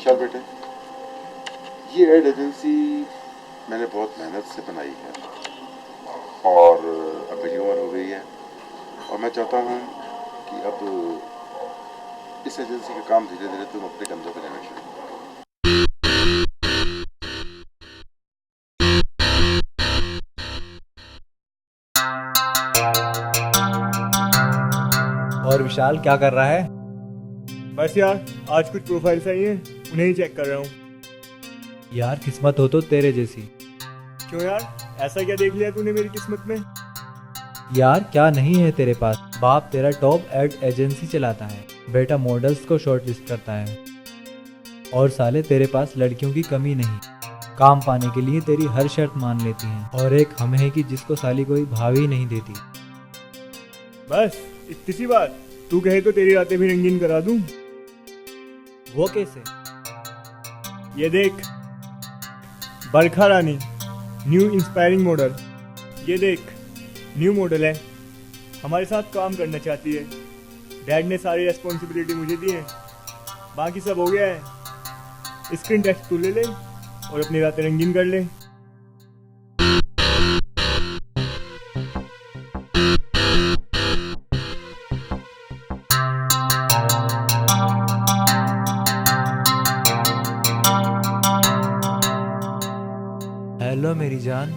विशाल बेटे, ये ad agency मैंने बहुत मेहनत से बनाई है और अब मेरी उम्र हो गई है और मैं चाहता हूँ कि अब इस एजेंसी का काम धीरे धीरे तुम अपने कंधों पर लेना शुरू करो। और विशाल क्या कर रहा है? बस यार, आज कुछ प्रोफाइल्स आई हैं, उन्हें ही चेक कर रहा हूँ। यार किस्मत हो तो तेरे जैसी। क्यों यार, ऐसा क्या देख लिया तूने मेरी किस्मत में? यार क्या नहीं है तेरे पास? बाप तेरा टॉप एड एजेंसी चलाता है, बेटा मॉडल्स को शॉर्टलिस्ट करता है और साले तेरे पास लड़कियों की कमी नहीं। काम पाने के लिए तेरी हर शर्त मान लेती हैं और एक हम है कि जिसको साली कोई भाव ही नहीं देती। बस इतनी सी बात? तू कहे तो तेरी रातें भी रंगीन करा दूं। वो कैसे? ये देख, बरखा रानी न्यू इंस्पायरिंग मॉडल। ये देख, न्यू मॉडल है, हमारे साथ काम करना चाहती है। डैड ने सारी रेस्पॉन्सिबिलिटी मुझे दी है, बाकी सब हो गया है। स्क्रीन टेस्ट तू ले ले और अपनी रातें रंगीन कर ले। हेलो मेरी जान,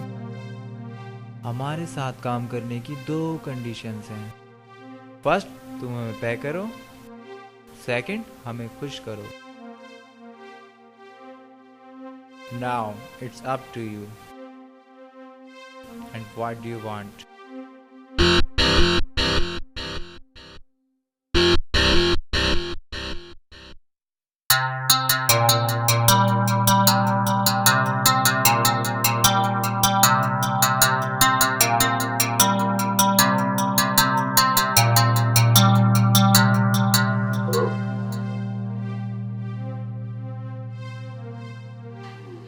हमारे साथ काम करने की 2 कंडीशंस हैं। फर्स्ट, तुम हमें पे करो। सेकंड, हमें खुश करो। Now it's up to you and what do you want?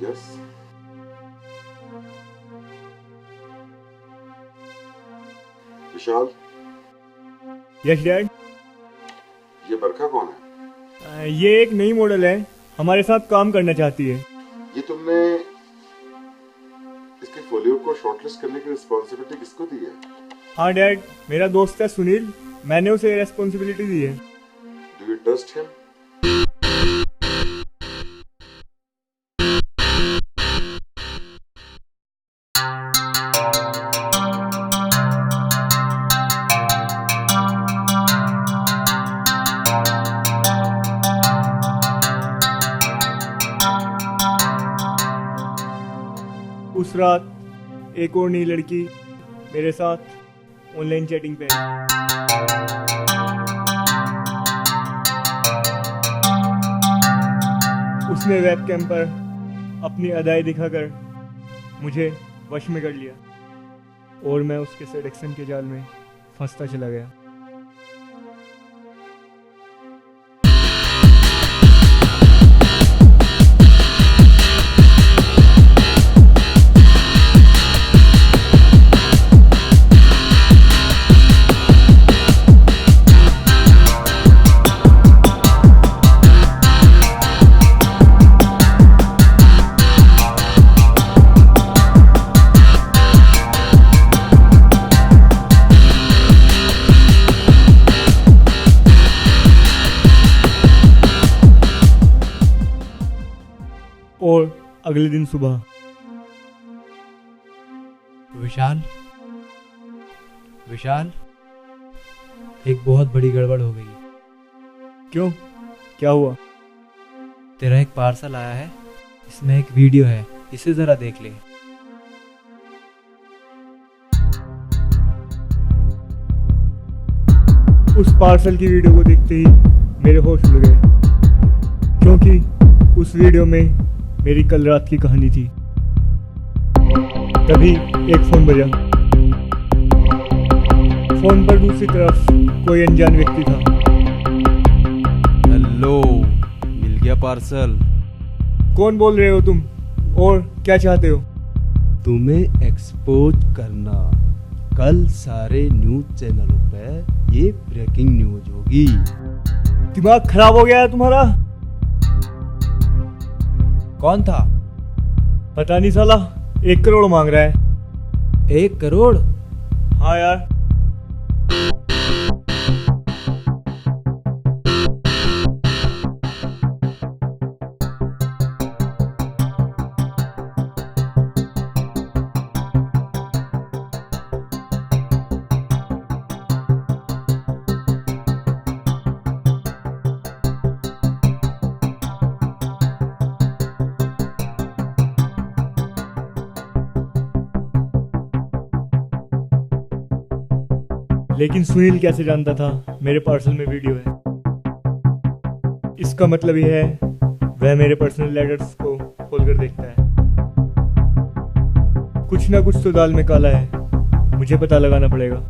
Yes, Vishal, yes dad. ये बरखा कौन है? ये एक नई मॉडल है, हमारे साथ काम करना चाहती है। ये तुमने इसके फोलियो को शॉर्टलिस्ट करने की रिस्पॉन्सिबिलिटी किसको दी है? हाँ डैड, मेरा दोस्त है सुनील, मैंने उसे रेस्पॉन्सिबिलिटी दी है। Do you trust him? उस रात एक और नई लड़की मेरे साथ ऑनलाइन चैटिंग पे आई। उसने वेबकैम पर अपनी अदाएं दिखाकर मुझे वश में कर लिया और मैं उसके सेडक्शन के जाल में फंसता चला गया। और अगले दिन सुबह विशाल, विशाल, एक बहुत बड़ी गड़बड़ हो गई। क्यों, क्या हुआ? तेरा एक पार्सल आया है, इसमें एक वीडियो है, इसे जरा देख ले। उस पार्सल की वीडियो को देखते ही मेरे होश उड़ गए, क्योंकि उस वीडियो में मेरी कल रात की कहानी थी। तभी एक फोन बजा। फोन पर दूसरी तरफ कोई अनजान व्यक्ति था। हेलो, मिल गया पार्सल। कौन बोल रहे हो तुम और क्या चाहते हो? तुम्हें एक्सपोज करना। कल सारे न्यूज चैनलों पे ये ब्रेकिंग न्यूज होगी। दिमाग खराब हो गया है तुम्हारा? कौन था? पता नहीं साला, 1 करोड़ मांग रहा है। 1 करोड़? हाँ यार। लेकिन सुनील कैसे जानता था मेरे पार्सल में वीडियो है? इसका मतलब यह है वह मेरे पर्सनल लेटर्स को खोल कर देखता है। कुछ ना कुछ तो दाल में काला है, मुझे पता लगाना पड़ेगा।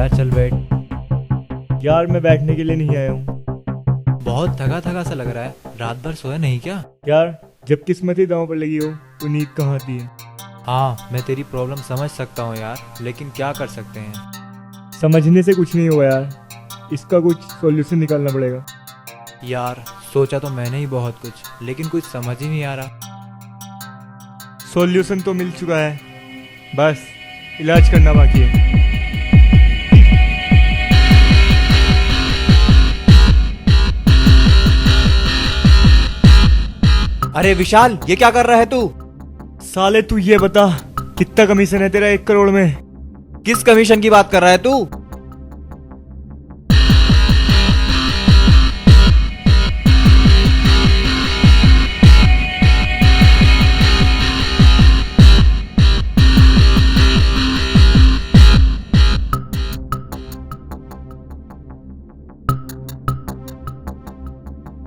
चल बैठ। यार मैं बैठने के लिए नहीं आया हूँ। बहुत थका थका सा लग रहा है, रात भर सोया नहीं क्या? यार जब किस्मत ही दांव पर लगी हो तो नींद कहाँ आती है। हाँ, मैं तेरी प्रॉब्लम समझ सकता हूँ यार, लेकिन क्या कर सकते हैं। समझने से कुछ नहीं होगा यार, इसका कुछ सॉल्यूशन निकालना पड़ेगा। यार सोचा तो मैंने ही बहुत कुछ, लेकिन कुछ समझ ही नहीं आ रहा। सॉल्यूशन तो मिल चुका है, बस इलाज करना बाकी है। अरे विशाल, ये क्या कर रहा है तू? साले तू ये बता, कितना कमीशन है तेरा 1 करोड़ में? किस कमीशन की बात कर रहा है तू?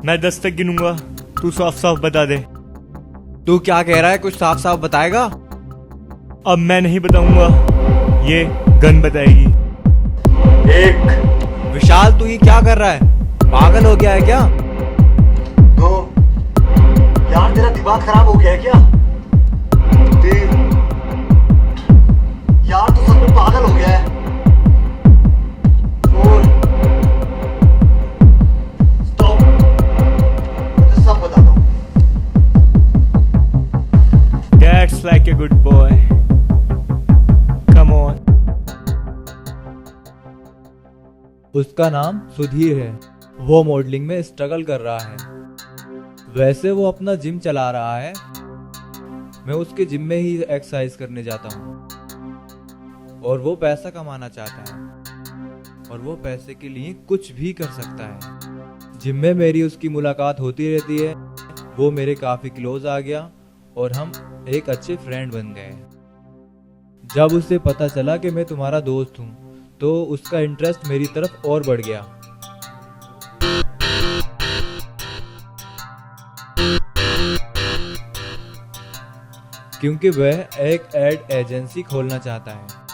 मैं 10 तक गिनूंगा, तू साफ साफ बता दे। तू क्या कह रहा है, कुछ साफ साफ बताएगा? अब मैं नहीं बताऊंगा, ये गन बताएगी। 1 विशाल, तू ये क्या कर रहा है? पागल हो गया है क्या? 2 यार तेरा दिमाग खराब हो गया है क्या? 3 यार तू सच में पागल हो गया है? 4 स्टॉप, मुझे सब बताता हूँ। That's like a good boy. Come on. उसका नाम सुधीर है। वो मॉडलिंग में स्ट्रगल कर रहा है। वैसे वो अपना जिम चला रहा है, मैं उसके जिम में ही एक्सरसाइज करने जाता हूँ। और वो पैसा कमाना चाहता है, और वो पैसे के लिए कुछ भी कर सकता है। जिम में मेरी उसकी मुलाकात होती रहती है। वो मेरे काफी क्लोज आ गया और हम एक अच्छे फ्रेंड बन गए। जब उसे पता चला कि मैं तुम्हारा दोस्त हूँ, तो उसका इंटरेस्ट मेरी तरफ और बढ़ गया। क्योंकि वह एक एड एजेंसी खोलना चाहता है।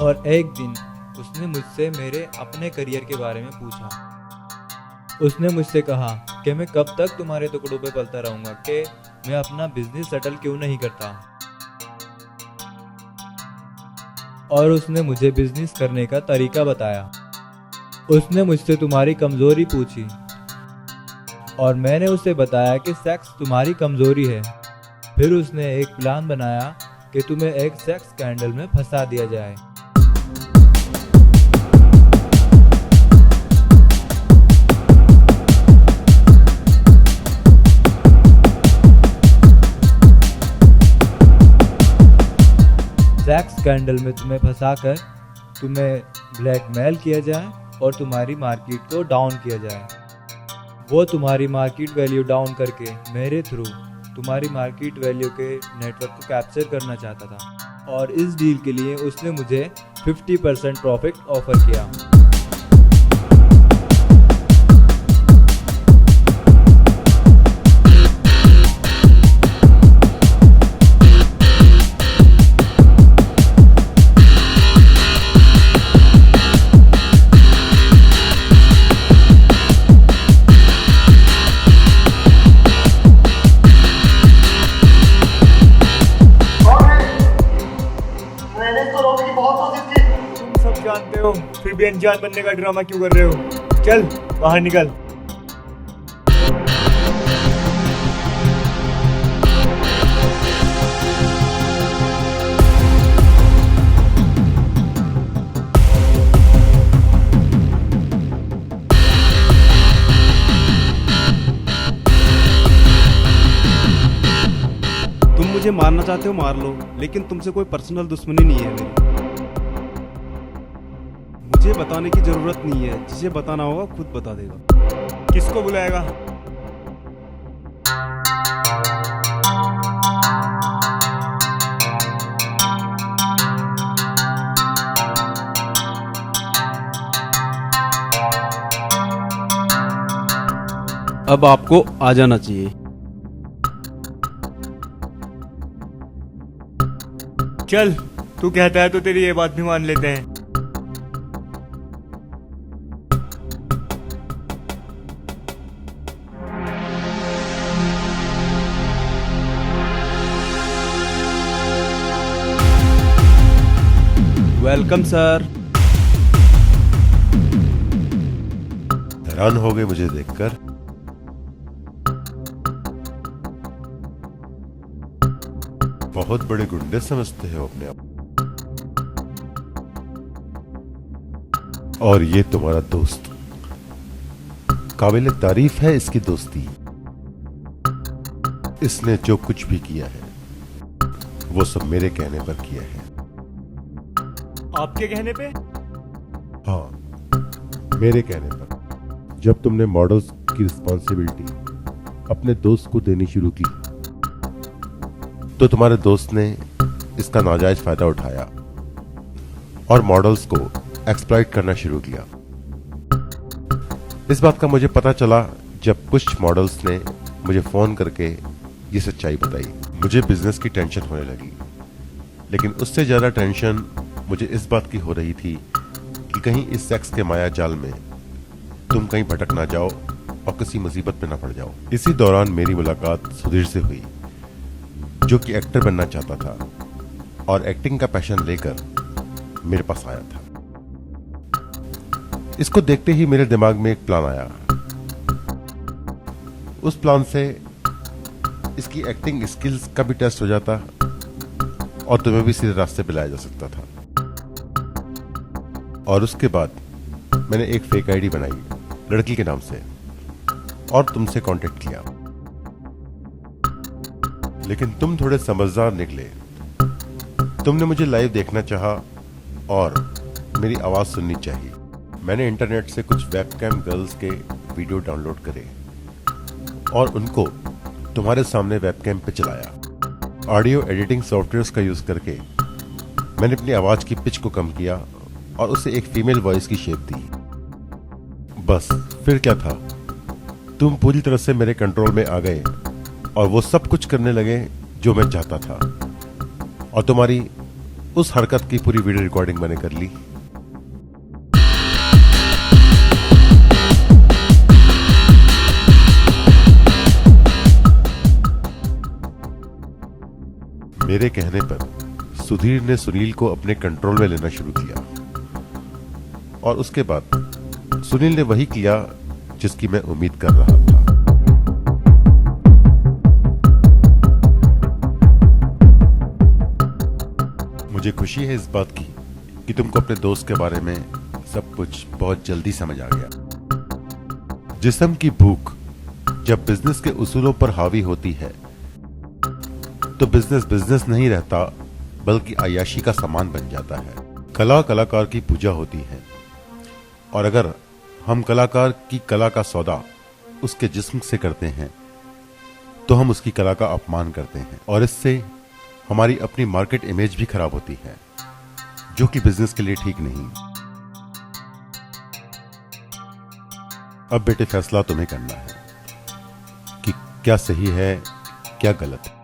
और एक दिन उसने मुझसे मेरे अपने करियर के बारे में पूछा। उसने मुझसे कहा कि मैं कब तक तुम्हारे टुकड़ों पे पलता रहूंगा, कि मैं अपना बिजनेस सेटल क्यों नहीं करता। और उसने मुझे बिजनेस करने का तरीका बताया। उसने मुझसे तुम्हारी कमजोरी पूछी और मैंने उसे बताया कि सेक्स तुम्हारी कमजोरी है। फिर उसने एक प्लान बनाया कि तुम्हें एक सेक्स स्कैंडल में फंसा दिया जाए। सेक्स स्कैंडल में तुम्हें फंसाकर तुम्हें ब्लैकमेल किया जाए और तुम्हारी मार्केट को डाउन किया जाए। वो तुम्हारी मार्केट वैल्यू डाउन करके मेरे थ्रू तुम्हारी मार्केट वैल्यू के नेटवर्क को कैप्चर करना चाहता था और इस डील के लिए उसने मुझे 50% प्रॉफिट ऑफर किया। मैंने तो रॉबी की बहुत कोशिश की। तुम सब जानते हो, फिर भी अनजान बनने का ड्रामा क्यों कर रहे हो? चल बाहर निकल। तुम मुझे मारना चाहते हो मार लो, लेकिन तुमसे कोई पर्सनल दुश्मनी नहीं है मेरी। मुझे बताने की जरूरत नहीं है, जिसे बताना होगा खुद बता देगा। किसको बुलाएगा? अब आपको आ जाना चाहिए। चल, तू कहता है तो तेरी ये बात भी मान लेते हैं। Welcome sir. हैरान हो गए मुझे देखकर? बहुत बड़े गुंडे समझते हो अपने आप, और ये तुम्हारा दोस्त। काबिल तारीफ है इसकी दोस्ती। इसने जो कुछ भी किया है वो सब मेरे कहने पर किया है। आपके कहने पे? हाँ, मेरे कहने पर। जब तुमने मॉडल्स की रिस्पॉन्सिबिलिटी अपने दोस्त को देनी शुरू की तो तुम्हारे दोस्त ने इसका नाजायज फायदा उठाया और मॉडल्स को एक्सप्लॉइट करना शुरू किया। इस बात का मुझे पता चला जब कुछ मॉडल्स ने मुझे फोन करके ये सच्चाई बताई। मुझे बिजनेस की टेंशन होने लगी, लेकिन उससे ज्यादा टेंशन मुझे इस बात की हो रही थी कि कहीं इस सेक्स के माया जाल में तुम कहीं भटक ना जाओ और किसी मुसीबत में ना पड़ जाओ। इसी दौरान मेरी मुलाकात सुधीर से हुई, जो कि एक्टर बनना चाहता था और एक्टिंग का पैशन लेकर मेरे पास आया था। इसको देखते ही मेरे दिमाग में एक प्लान आया। उस प्लान से इसकी एक्टिंग स्किल्स का भी टेस्ट हो जाता और तुम्हें भी सीधे रास्ते पे लाया जा सकता था। और उसके बाद मैंने एक फेक आईडी बनाई लड़की के नाम से और तुमसे कांटेक्ट किया, लेकिन तुम थोड़े समझदार निकले। तुमने मुझे लाइव देखना चाहा और मेरी आवाज सुननी चाहिए। मैंने इंटरनेट से कुछ वेबकैम गर्ल्स के वीडियो डाउनलोड करे और उनको तुम्हारे सामने वेबकैम पे चलाया। ऑडियो एडिटिंग सॉफ्टवेयर्स का यूज करके मैंने अपनी आवाज की पिच को कम किया और उसे एक फीमेल वॉइस की शेप दी। बस फिर क्या था, तुम पूरी तरह से मेरे कंट्रोल में आ गए और वो सब कुछ करने लगे जो मैं चाहता था, और तुम्हारी उस हरकत की पूरी वीडियो रिकॉर्डिंग मैंने कर ली। मेरे कहने पर सुधीर ने सुनील को अपने कंट्रोल में लेना शुरू किया और उसके बाद सुनील ने वही किया जिसकी मैं उम्मीद कर रहा था। मुझे खुशी है इस बात की कि तुमको अपने दोस्त के बारे में सब कुछ बहुत जल्दी समझ आ गया। जिस्म की भूख जब बिजनेस के उसूलों पर हावी होती है तो बिजनेस बिजनेस नहीं रहता, बल्कि अय्याशी का सामान बन जाता है। कला कलाकार की पूजा होती है, और अगर हम कलाकार की कला का सौदा उसके जिस्म से करते हैं तो हम उसकी कला का अपमान करते हैं, और इससे हमारी अपनी मार्केट इमेज भी खराब होती है, जो कि बिजनेस के लिए ठीक नहीं। अब बेटे फैसला तुम्हें करना है कि क्या सही है क्या गलत है।